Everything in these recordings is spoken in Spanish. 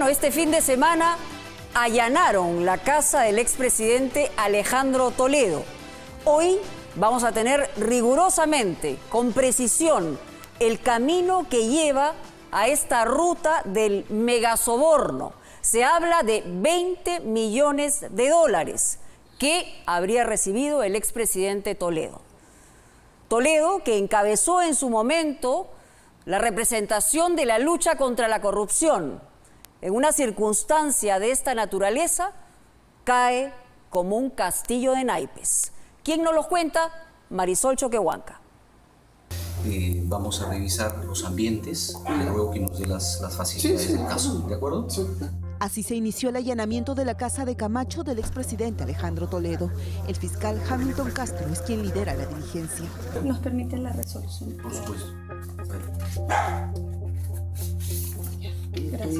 Este fin de semana allanaron la casa del expresidente Alejandro Toledo. Hoy vamos a tener rigurosamente, con precisión, el camino que lleva a esta ruta del megasoborno. Se habla de 20 millones de dólares que habría recibido el expresidente Toledo. Toledo, que encabezó en su momento la representación de la lucha contra la corrupción, en una circunstancia de esta naturaleza, cae como un castillo de naipes. ¿Quién nos lo cuenta? Marisol Choquehuanca. Vamos a revisar los ambientes. Le ruego que nos dé las facilidades del caso, ¿de acuerdo? Sí. Así se inició el allanamiento de la casa de Camacho del expresidente Alejandro Toledo. El fiscal Hamilton Castro es quien lidera la diligencia. ¿Nos permite la resolución? Por supuesto. Gracias.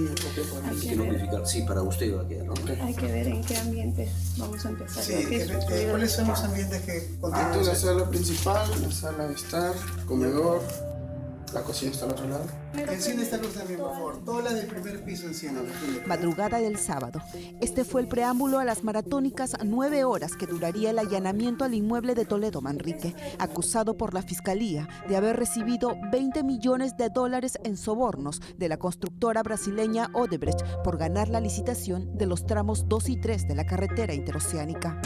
Hay que notificar, sí, para usted va a quedar, ¿no? Hay que ver en qué ambiente vamos a empezar. Sí, ¿cuáles son los ambientes que Esta continúan? es la sala principal, la sala de estar, comedor, la cocina está al otro lado. Enciende esta luz también, por favor. Todas las del primer piso enciendan. Madrugada del sábado. Este fue el preámbulo a las maratónicas 9 horas que duraría el allanamiento al inmueble de Toledo Manrique, acusado por la Fiscalía de haber recibido 20 millones de dólares en sobornos de la constructora brasileña Odebrecht por ganar la licitación de los tramos 2 y 3 de la carretera interoceánica.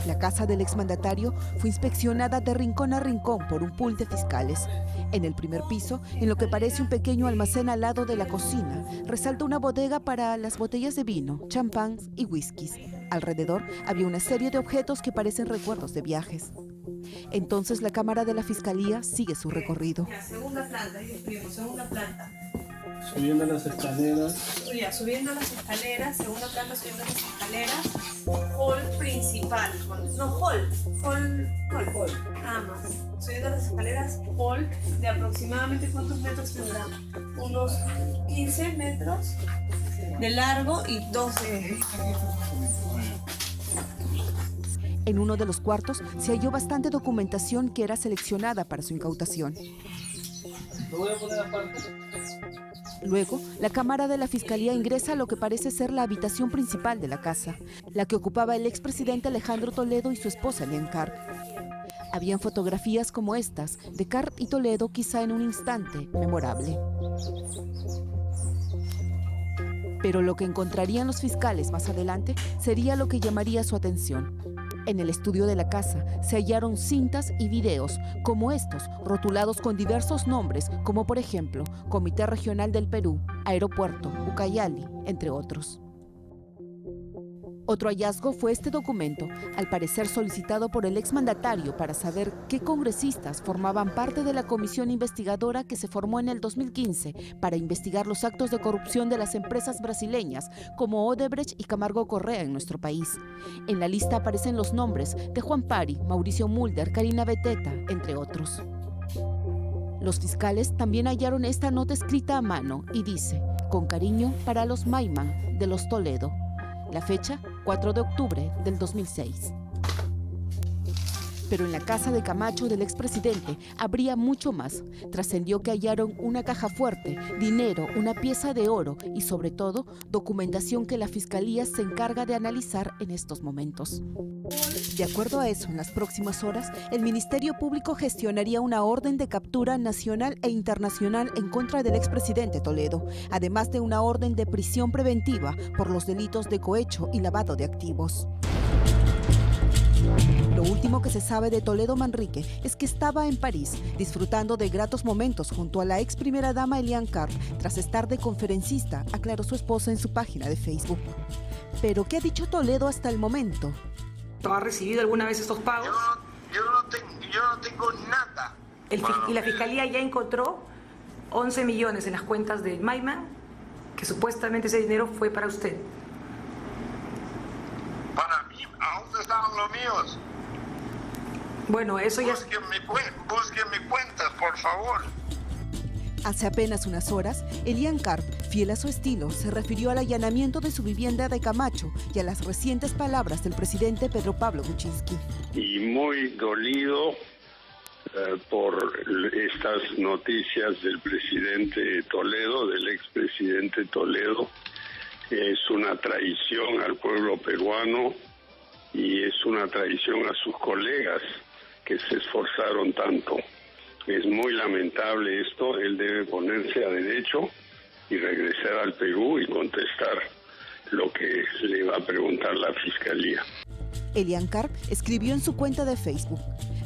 La casa del exmandatario fue inspeccionada de rincón a rincón por un pool de fiscales. En el primer piso, en lo que parece un pequeño almacén al lado de la cocina, resalta una bodega para las botellas de vino, champán y whiskies. Alrededor había una serie de objetos que parecen recuerdos de viajes. Entonces la cámara de la fiscalía sigue su recorrido. Segunda planta, segunda planta. Subiendo las escaleras. Subiendo las escaleras, segunda planta, subiendo las escaleras. Hall principal. No, hall. Nada más. Subiendo las escaleras, hall de aproximadamente ¿cuántos metros tendrá? Unos 15 metros de largo y 12. En uno de los cuartos se halló bastante documentación que era seleccionada para su incautación. Lo voy a poner aparte. Luego, la cámara de la fiscalía ingresa a lo que parece ser la habitación principal de la casa, la que ocupaba el expresidente Alejandro Toledo y su esposa Elian Carp. Habían fotografías como estas, de Carp y Toledo quizá en un instante memorable. Pero lo que encontrarían los fiscales más adelante sería lo que llamaría su atención. En el estudio de la casa se hallaron cintas y videos como estos, rotulados con diversos nombres, como por ejemplo Comité Regional del Perú, Aeropuerto, Ucayali, entre otros. Otro hallazgo fue este documento, al parecer solicitado por el exmandatario para saber qué congresistas formaban parte de la comisión investigadora que se formó en el 2015 para investigar los actos de corrupción de las empresas brasileñas como Odebrecht y Camargo Correa en nuestro país. En la lista aparecen los nombres de Juan Pari, Mauricio Mulder, Karina Beteta, entre otros. Los fiscales también hallaron esta nota escrita a mano y dice: con cariño para los Maiman de los Toledo. La fecha, 4 de octubre del 2006. Pero en la casa de Camacho del expresidente habría mucho más. Trascendió que hallaron una caja fuerte, dinero, una pieza de oro y sobre todo documentación que la fiscalía se encarga de analizar en estos momentos. De acuerdo a eso, en las próximas horas, el Ministerio Público gestionaría una orden de captura nacional e internacional en contra del expresidente Toledo, además de una orden de prisión preventiva por los delitos de cohecho y lavado de activos. Lo último que se sabe de Toledo Manrique es que estaba en París disfrutando de gratos momentos junto a la ex primera dama Elian Carp tras estar de conferencista, aclaró su esposa en su página de Facebook. Pero ¿qué ha dicho Toledo hasta el momento? ¿Ha recibido alguna vez estos pagos? Yo no tengo nada. Y la fiscalía ya encontró 11 millones en las cuentas de Maiman, que supuestamente ese dinero fue para usted. Para mí, ¿a dónde estaban los míos? Bueno, eso ya... Busquen mi cuentas, por favor. Hace apenas unas horas, Elian Carp, fiel a su estilo, se refirió al allanamiento de su vivienda de Camacho y a las recientes palabras del presidente Pedro Pablo Kuczynski. Y muy dolido por estas noticias del presidente Toledo, del expresidente Toledo. Es una traición al pueblo peruano y es una traición a sus colegas que se esforzaron tanto. Es muy lamentable esto, él debe ponerse a derecho y regresar al Perú y contestar lo que le va a preguntar la Fiscalía. Elian Karp escribió en su cuenta de Facebook: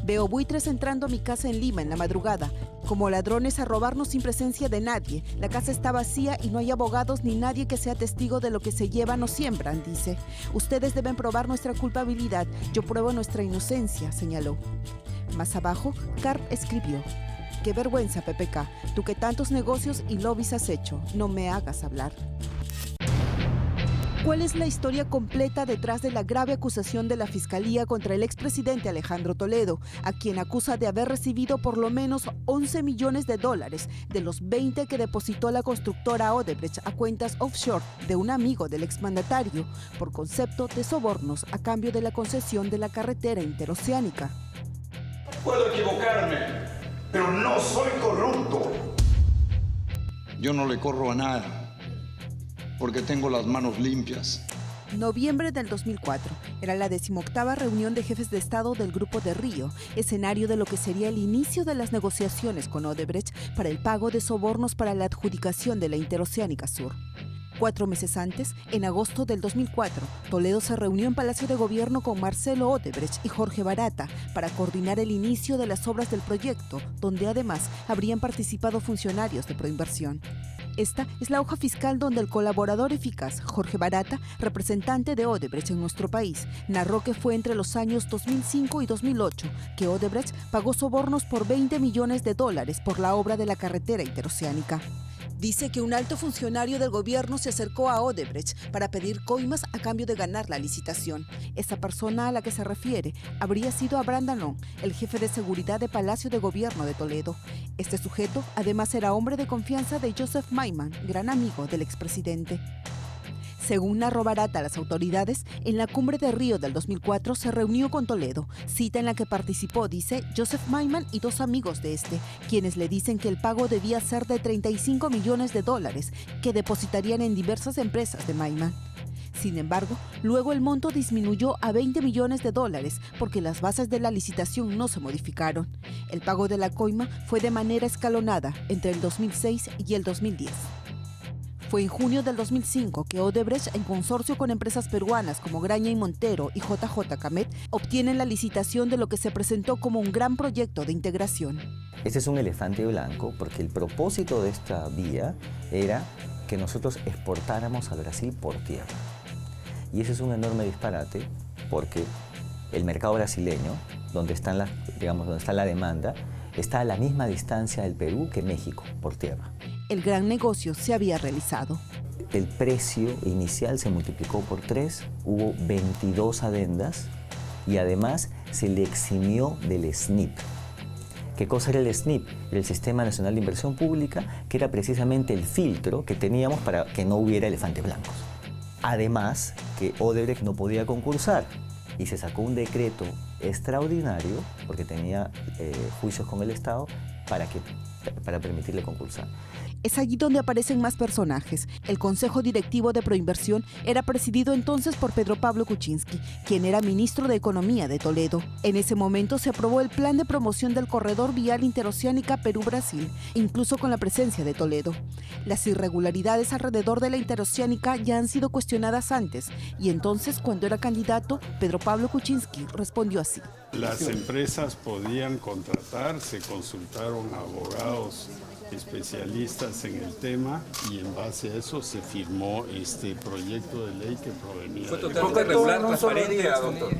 veo buitres entrando a mi casa en Lima en la madrugada, como ladrones a robarnos sin presencia de nadie. La casa está vacía y no hay abogados ni nadie que sea testigo de lo que se llevan o siembran, dice. Ustedes deben probar nuestra culpabilidad, yo pruebo nuestra inocencia, señaló. Más abajo, Karp escribió: qué vergüenza, PPK, tú que tantos negocios y lobbies has hecho, no me hagas hablar. ¿Cuál es la historia completa detrás de la grave acusación de la Fiscalía contra el expresidente Alejandro Toledo, a quien acusa de haber recibido por lo menos 11 millones de dólares de los 20 que depositó la constructora Odebrecht a cuentas offshore de un amigo del exmandatario por concepto de sobornos a cambio de la concesión de la carretera interoceánica? Puedo equivocarme, pero no soy corrupto. Yo no le corro a nada, porque tengo las manos limpias. Noviembre del 2004. Era la 18ª reunión de jefes de Estado del Grupo de Río, escenario de lo que sería el inicio de las negociaciones con Odebrecht para el pago de sobornos para la adjudicación de la Interoceánica Sur. 4 meses antes, en agosto del 2004, Toledo se reunió en Palacio de Gobierno con Marcelo Odebrecht y Jorge Barata para coordinar el inicio de las obras del proyecto, donde además habrían participado funcionarios de Proinversión. Esta es la hoja fiscal donde el colaborador eficaz, Jorge Barata, representante de Odebrecht en nuestro país, narró que fue entre los años 2005 y 2008 que Odebrecht pagó sobornos por 20 millones de dólares por la obra de la carretera interoceánica. Dice que un alto funcionario del gobierno se acercó a Odebrecht para pedir coimas a cambio de ganar la licitación. Esa persona a la que se refiere habría sido Abraham Danón, el jefe de seguridad de Palacio de Gobierno de Toledo. Este sujeto además era hombre de confianza de Joseph Maiman, gran amigo del expresidente. Según narró Barata a las autoridades, en la Cumbre de Río del 2004 se reunió con Toledo, cita en la que participó, dice, Joseph Maiman y 2 amigos de este, quienes le dicen que el pago debía ser de 35 millones de dólares, que depositarían en diversas empresas de Maiman. Sin embargo, luego el monto disminuyó a 20 millones de dólares porque las bases de la licitación no se modificaron. El pago de la coima fue de manera escalonada entre el 2006 y el 2010. Fue en junio del 2005 que Odebrecht, en consorcio con empresas peruanas como Graña y Montero y JJ Camet, obtienen la licitación de lo que se presentó como un gran proyecto de integración. Este es un elefante blanco porque el propósito de esta vía era que nosotros exportáramos a Brasil por tierra. Y ese es un enorme disparate porque el mercado brasileño, donde está la demanda, está a la misma distancia del Perú que México por tierra. El gran negocio se había realizado. El precio inicial se multiplicó por 3, hubo 22 adendas y además se le eximió del SNIP. ¿Qué cosa era el SNIP? Era el Sistema Nacional de Inversión Pública, que era precisamente el filtro que teníamos para que no hubiera elefantes blancos. Además, que Odebrecht no podía concursar y se sacó un decreto extraordinario, porque tenía juicios con el Estado, para permitirle concursar. Es allí donde aparecen más personajes. El Consejo Directivo de Proinversión era presidido entonces por Pedro Pablo Kuczynski, quien era ministro de Economía de Toledo. En ese momento se aprobó el plan de promoción del corredor vial interoceánica Perú-Brasil, incluso con la presencia de Toledo. Las irregularidades alrededor de la interoceánica ya han sido cuestionadas antes, y entonces, cuando era candidato, Pedro Pablo Kuczynski respondió así. Las empresas podían contratar, se consultaron a abogados especialistas en el tema y en base a eso se firmó este proyecto de ley que provenía. ¿Fue totalmente regular, transparente, doctor?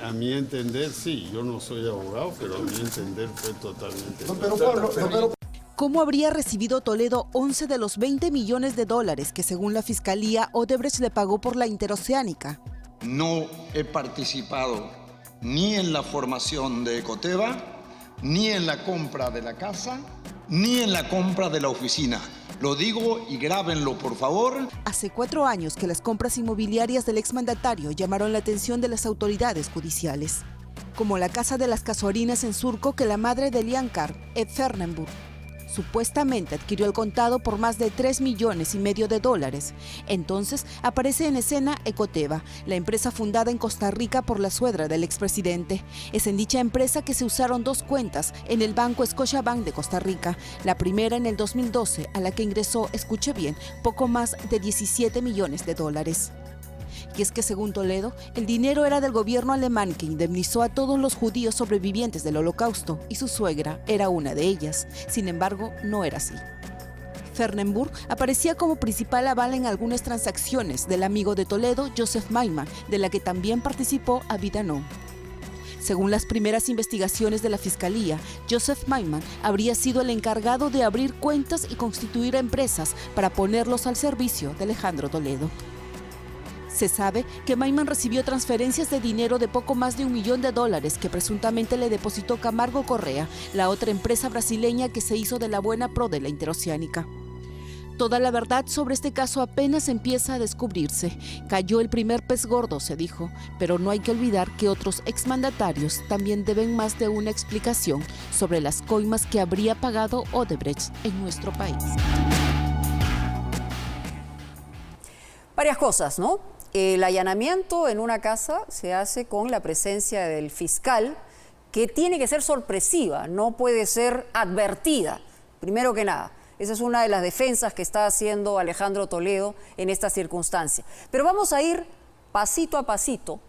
A mi entender, sí. Yo no soy abogado, pero a mi entender fue totalmente. ¿Cómo habría recibido Toledo 11 de los 20 millones de dólares que, según la Fiscalía, Odebrecht le pagó por la interoceánica? No he participado ni en la formación de Ecoteva, ni en la compra de la casa, ni en la compra de la oficina. Lo digo y grábenlo, por favor. Hace 4 años que las compras inmobiliarias del exmandatario llamaron la atención de las autoridades judiciales. como la Casa de las Casuarinas en Surco que la madre de Liancar, Ed Fernenburg, supuestamente adquirió al contado por más de $3,5 millones. Entonces aparece en escena Ecoteva, la empresa fundada en Costa Rica por la suegra del expresidente. Es en dicha empresa que se usaron 2 cuentas en el banco Scotiabank de Costa Rica. La primera en el 2012, a la que ingresó, escuche bien, poco más de $17 millones. Y es que según Toledo, el dinero era del gobierno alemán que indemnizó a todos los judíos sobrevivientes del Holocausto y su suegra era una de ellas. Sin embargo, no era así. Fernenburg aparecía como principal aval en algunas transacciones del amigo de Toledo, Joseph Maiman, de la que también participó Avi Danon. Según las primeras investigaciones de la Fiscalía, Joseph Maiman habría sido el encargado de abrir cuentas y constituir empresas para ponerlos al servicio de Alejandro Toledo. Se sabe que Maiman recibió transferencias de dinero de poco más de $1 millón que presuntamente le depositó Camargo Correa, la otra empresa brasileña que se hizo de la buena pro de la interoceánica. Toda la verdad sobre este caso apenas empieza a descubrirse. Cayó el primer pez gordo, se dijo, pero no hay que olvidar que otros exmandatarios también deben más de una explicación sobre las coimas que habría pagado Odebrecht en nuestro país. Varias cosas, ¿no? El allanamiento en una casa se hace con la presencia del fiscal, que tiene que ser sorpresiva, no puede ser advertida, primero que nada. Esa es una de las defensas que está haciendo Alejandro Toledo en esta circunstancia. Pero vamos a ir pasito a pasito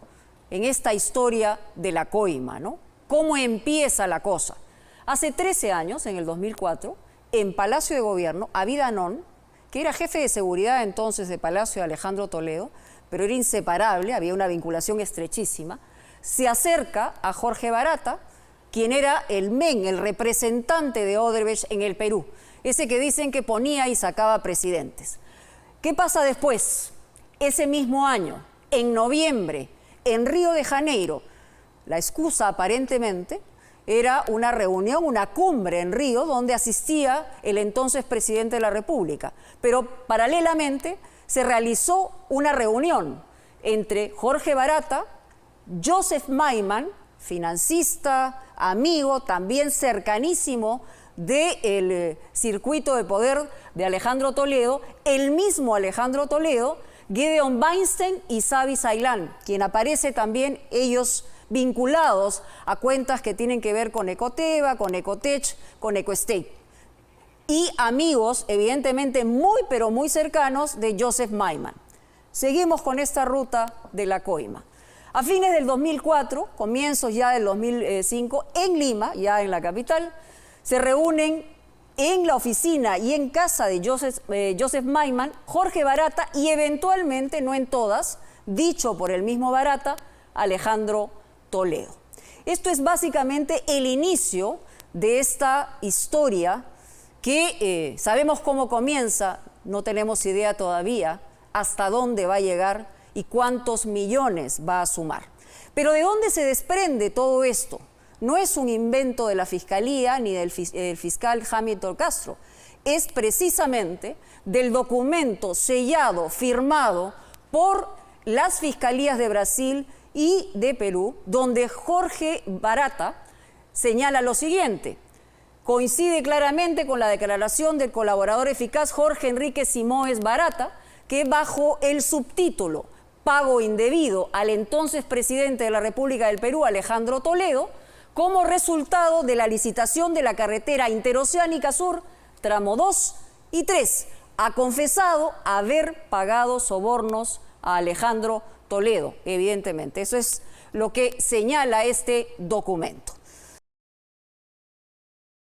en esta historia de la coima, ¿no? ¿Cómo empieza la cosa? Hace 13 años, en el 2004, en Palacio de Gobierno, Avi Danon, que era jefe de seguridad entonces de Palacio de Alejandro Toledo, pero era inseparable, había una vinculación estrechísima, se acerca a Jorge Barata, quien era el men, el representante de Odebrecht en el Perú, ese que dicen que ponía y sacaba presidentes. ¿Qué pasa después? Ese mismo año, en noviembre, en Río de Janeiro, la excusa aparentemente era una reunión, una cumbre en Río, donde asistía el entonces presidente de la República, pero paralelamente se realizó una reunión entre Jorge Barata, Joseph Maiman, financista, amigo, también cercanísimo del circuito de poder de Alejandro Toledo, el mismo Alejandro Toledo, Gideon Weinstein y Zavi Ceylan, quien aparece también ellos vinculados a cuentas que tienen que ver con Ecoteva, con Ecotech, con Ecoestate. Y amigos, evidentemente, muy pero muy cercanos de Joseph Maiman. Seguimos con esta ruta de la coima. A fines del 2004, comienzos ya del 2005, en Lima, ya en la capital, se reúnen en la oficina y en casa de Joseph Maiman, Jorge Barata y eventualmente, no en todas, dicho por el mismo Barata, Alejandro Toledo. Esto es básicamente el inicio de esta historia que sabemos cómo comienza, no tenemos idea todavía hasta dónde va a llegar y cuántos millones va a sumar. Pero ¿de dónde se desprende todo esto? No es un invento de la Fiscalía ni del fiscal Hamilton Castro, es precisamente del documento sellado, firmado por las Fiscalías de Brasil y de Perú, donde Jorge Barata señala lo siguiente: coincide claramente con la declaración del colaborador eficaz Jorge Enrique Simoes Barata, que bajo el subtítulo Pago indebido al entonces presidente de la República del Perú, Alejandro Toledo, como resultado de la licitación de la carretera interoceánica sur, tramo 2 y 3, ha confesado haber pagado sobornos a Alejandro Toledo, evidentemente. Eso es lo que señala este documento.